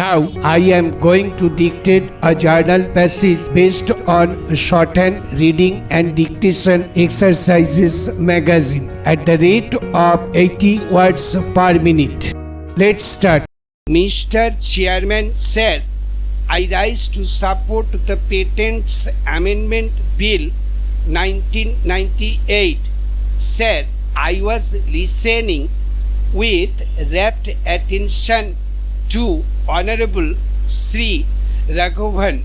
Now I am going to dictate a journal passage based on shorthand reading and dictation exercises magazine at the rate of 80 words per minute. Let's start. Mr. Chairman, sir, I rise to support the Patents Amendment Bill 1998. Sir, I was listening with rapt attention to Honorable Sri Raghavan,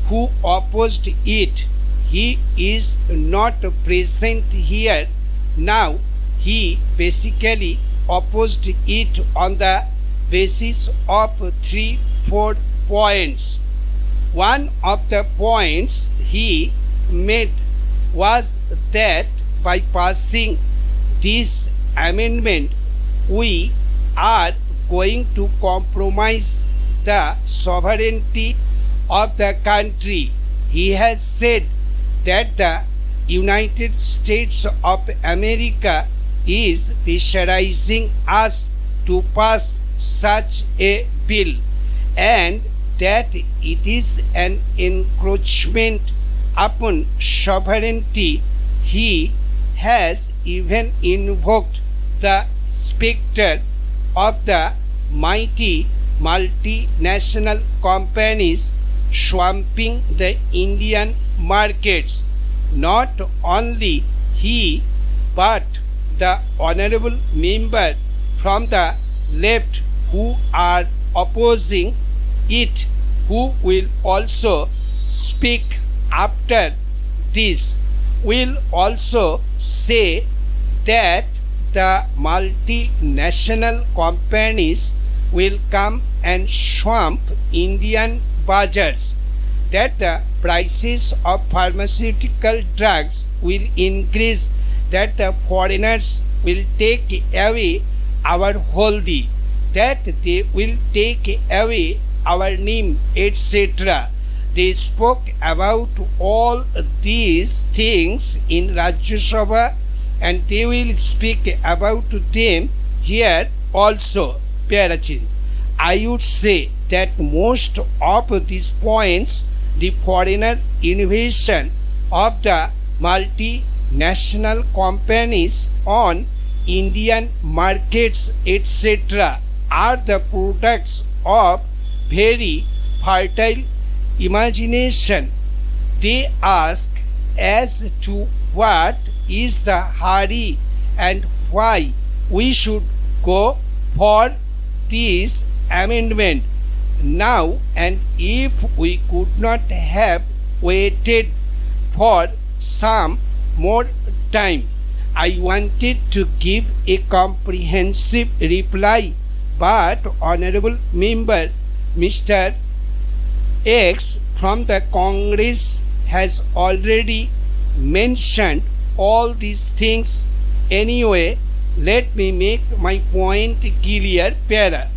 who opposed it. He is not present here now. He basically opposed it on the basis of 3-4 points. One of the points he made was that by passing this amendment, we are going to compromise the sovereignty of the country. He has said that the United States of America is pressurizing us to pass such a bill and that it is an encroachment upon sovereignty. He has even invoked the specter of the mighty multinational companies swamping the Indian markets. Not only he, but the honorable member from the left who are opposing it, who will also speak after this, will also say that the multinational companies will come and swamp Indian bazaars, that the prices of pharmaceutical drugs will increase, that the foreigners will take away our haldi, that they will take away our neem, etc. They spoke about all these things in Rajya Sabha and they will speak about them here also. Parachin, I would say that most of these points, the foreigner invasion of the multinational companies on Indian markets, etc., are the products of very fertile imagination. They ask as to what is the hurry and why we should go for this amendment now, and if we could not have waited for some more time. I wanted to give a comprehensive reply, but honorable member Mr. X from the Congress has already mentioned all these things. Anyway, let me make my point clear. Para.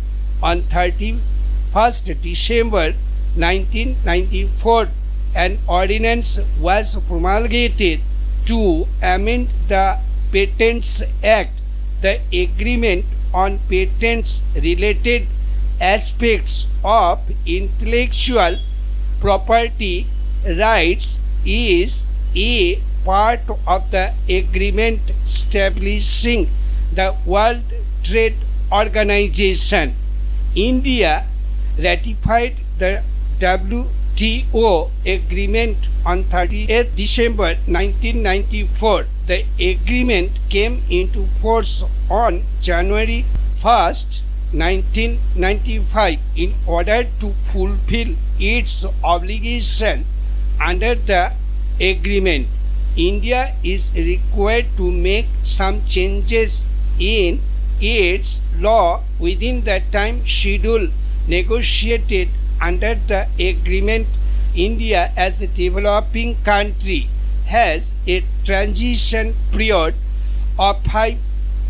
On 31st December 1994, an ordinance was promulgated to amend the Patents Act. The agreement on patents related aspects of intellectual property rights is a part of the agreement establishing the World Trade Organization. India ratified the WTO agreement on 30th December 1994. The agreement came into force on January 1st, 1995. In order to fulfill its obligation under the agreement, India is required to make some changes in its law within the time schedule negotiated under the agreement. India, as a developing country, has a transition period of 5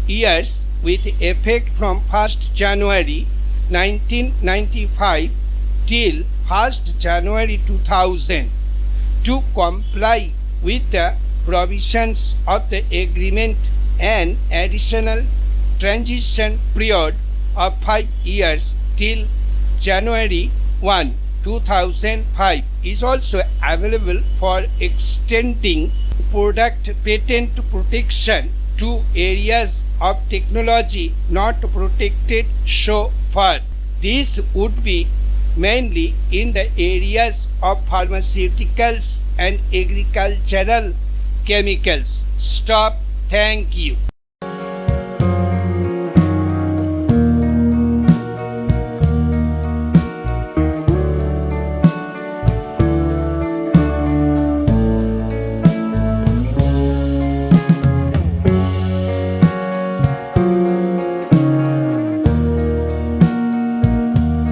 years with effect from 1st January 1995 till 1st January 2000. To comply with the provisions of the agreement, an additional transition period of 5 years till January 1, 2005 is also available for extending product patent protection to areas of technology not protected so far. This would be mainly in the areas of pharmaceuticals and agricultural chemicals. Stop. Thank you.